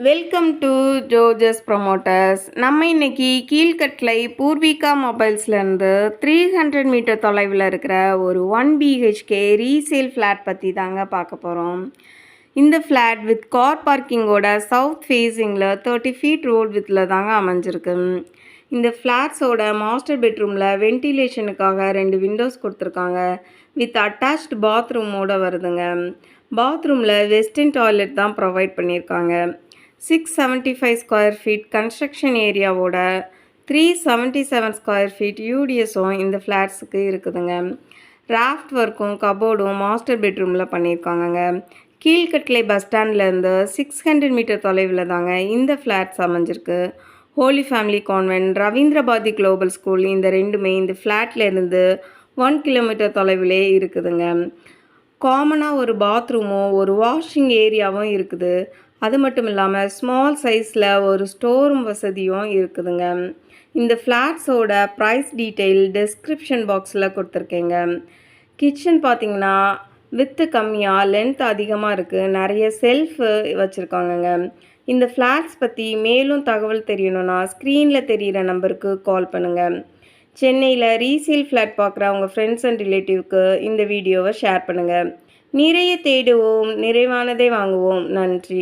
Welcome to ஜோஜஸ் promoters. நம்ம இன்னைக்கு Keelkattalai Poorvika மொபைல்ஸ்லேருந்து 300 metre தொலைவில் இருக்கிற ஒரு 1 பிஹெச்கே ரீசேல் ஃப்ளாட் பற்றி தாங்க பார்க்க போகிறோம். இந்த ஃப்ளாட் வித் கார் பார்க்கிங்கோட சவுத் ஃபேஸிங்கில் 30 ஃபீட் ரோட் வித்தில் தாங்க அமைஞ்சிருக்கு. இந்த ஃப்ளாட்ஸோட மாஸ்டர் பெட்ரூமில் வென்டிலேஷனுக்காக 2 விண்டோஸ் கொடுத்துருக்காங்க. வித் அட்டாச்டு பாத்ரூமோடு வருதுங்க. பாத்ரூமில் வெஸ்டர்ன் டாய்லெட் தான் ப்ரொவைட் பண்ணியிருக்காங்க. 675 ஸ்கொயர் ஃபீட் கன்ஸ்ட்ரக்ஷன் ஏரியாவோட 377 ஸ்கொயர் ஃபீட் யூடிஎஸும் இந்த ஃப்ளாட்ஸுக்கு இருக்குதுங்க. ராஃப்ட் ஒர்க்கும் கபோர்டும் மாஸ்டர் பெட்ரூமில் பண்ணியிருக்காங்கங்க. கீழ்கட்டளை பஸ் ஸ்டாண்ட்லேருந்து 600 மீட்டர் தொலைவில் தாங்க இந்த ஃப்ளாட்ஸ் அமைஞ்சிருக்கு. Holy family convent, Ravindrabharathi global school இந்த ரெண்டுமே இந்த ஃப்ளாட்லேருந்து 1 கிலோமீட்டர் தொலைவிலே இருக்குதுங்க. காமனாக ஒரு பாத்ரூமும் ஒரு வாஷிங் ஏரியாவும் இருக்குது. அது மட்டும் இல்லாமல் ஸ்மால் சைஸில் ஒரு ஸ்டோர் ரூம் வசதியும் இருக்குதுங்க. இந்த ஃப்ளாட்ஸோட ப்ரைஸ் டீட்டெயில் டிஸ்கிரிப்ஷன் பாக்ஸில் கொடுத்துருக்கேங்க. கிச்சன் பார்த்திங்கன்னா வித்து கம்மியாக லென்த் அதிகமாக இருக்குது. நிறைய செல்ஃபு வச்சுருக்காங்கங்க. இந்த ஃப்ளாட்ஸ் பற்றி மேலும் தகவல் தெரியணுன்னா ஸ்க்ரீனில் தெரிகிற நம்பருக்கு கால் பண்ணுங்கள். சென்னையில் ரீசேல் ஃப்ளாட் பார்க்குற உங்கள் ஃப்ரெண்ட்ஸ் அண்ட் ரிலேட்டிவ்க்கு இந்த வீடியோவை ஷேர் பண்ணுங்கள். நிறைய தேடுவோம், நிறைவானதை வாங்குவோம். நன்றி.